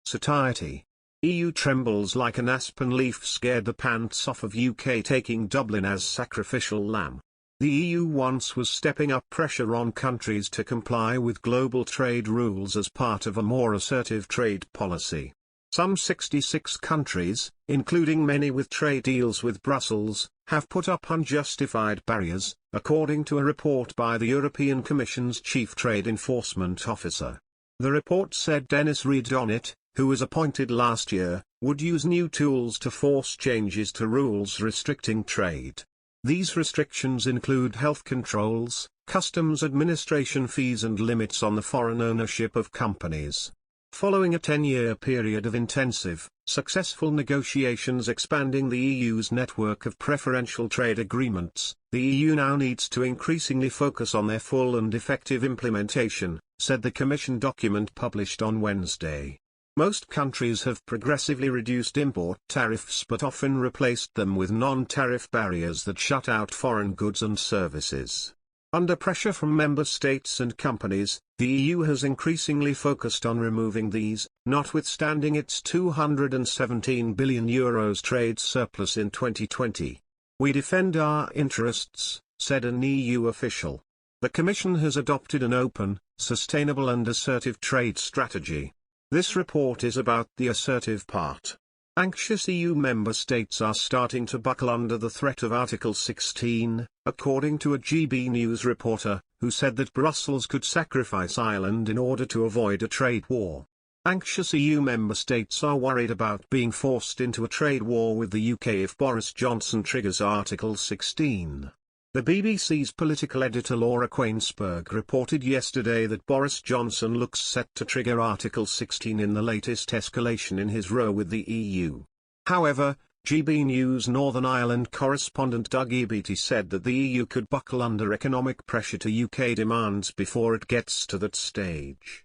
SATIETY. EU trembles like an aspen leaf scared the pants off of UK taking Dublin as sacrificial lamb. The EU once was stepping up pressure on countries to comply with global trade rules as part of a more assertive trade policy. Some 66 countries, including many with trade deals with Brussels, have put up unjustified barriers, according to a report by the European Commission's Chief Trade Enforcement Officer. The report said Dennis Reed-Donnet, who was appointed last year, would use new tools to force changes to rules restricting trade. These restrictions include health controls, customs administration fees and limits on the foreign ownership of companies. Following a 10-year period of intensive, successful negotiations expanding the EU's network of preferential trade agreements, the EU now needs to increasingly focus on their full and effective implementation, said the Commission document published on Wednesday. Most countries have progressively reduced import tariffs but often replaced them with non-tariff barriers that shut out foreign goods and services. Under pressure from member states and companies, the EU has increasingly focused on removing these, notwithstanding its €217 billion trade surplus in 2020. We defend our interests, said an EU official. The Commission has adopted an open, sustainable and assertive trade strategy. This report is about the assertive part. Anxious EU member states are starting to buckle under the threat of Article 16, according to a GB News reporter, who said that Brussels could sacrifice Ireland in order to avoid a trade war. Anxious EU member states are worried about being forced into a trade war with the UK if Boris Johnson triggers Article 16. The BBC's political editor Laura Quainsberg reported yesterday that Boris Johnson looks set to trigger Article 16 in the latest escalation in his row with the EU. However, GB News Northern Ireland correspondent Doug Ebeatty said that the EU could buckle under economic pressure to UK demands before it gets to that stage.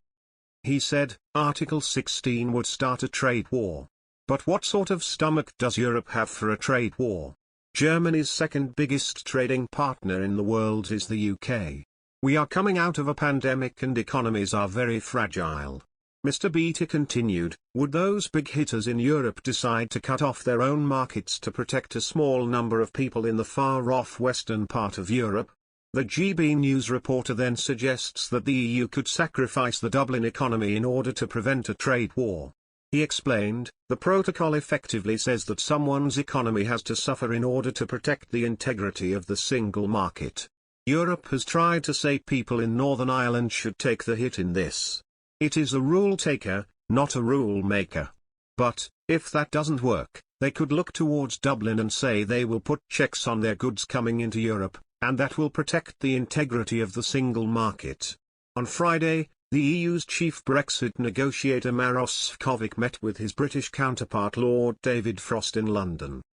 He said, Article 16 would start a trade war. But what sort of stomach does Europe have for a trade war? Germany's second biggest trading partner in the world is the UK. We are coming out of a pandemic and economies are very fragile. Mr. Beatty continued, would those big hitters in Europe decide to cut off their own markets to protect a small number of people in the far-off western part of Europe? The GB News reporter then suggests that the EU could sacrifice the Dublin economy in order to prevent a trade war. He explained, the protocol effectively says that someone's economy has to suffer in order to protect the integrity of the single market. Europe has tried to say people in Northern Ireland should take the hit in this. It is a rule taker, not a rule maker. But, if that doesn't work, they could look towards Dublin and say they will put checks on their goods coming into Europe, and that will protect the integrity of the single market. On Friday, the EU's chief Brexit negotiator Maros Sefcovic met with his British counterpart Lord David Frost in London.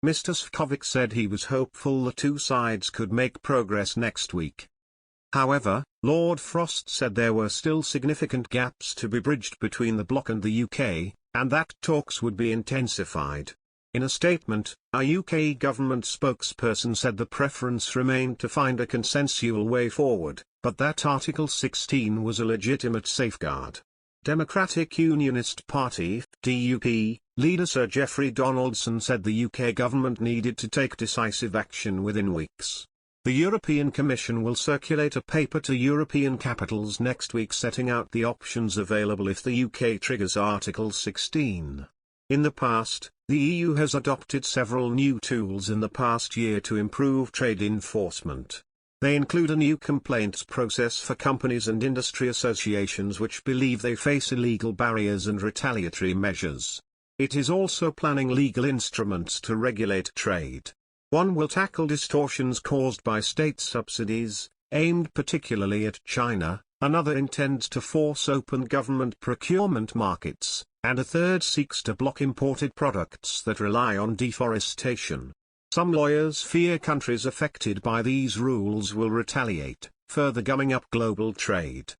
Mr. Sefcovic said he was hopeful the two sides could make progress next week. However, Lord Frost said there were still significant gaps to be bridged between the bloc and the UK, and that talks would be intensified. In a statement, a UK government spokesperson said the preference remained to find a consensual way forward, but that Article 16 was a legitimate safeguard. Democratic Unionist Party (DUP) leader Sir Geoffrey Donaldson said the UK government needed to take decisive action within weeks. The European Commission will circulate a paper to European capitals next week setting out the options available if the UK triggers Article 16. In the past, the EU has adopted several new tools in the past year to improve trade enforcement. They include a new complaints process for companies and industry associations which believe they face illegal barriers and retaliatory measures. It is also planning legal instruments to regulate trade. One will tackle distortions caused by state subsidies, aimed particularly at China, another intends to force open government procurement markets, and a third seeks to block imported products that rely on deforestation. Some lawyers fear countries affected by these rules will retaliate, further gumming up global trade.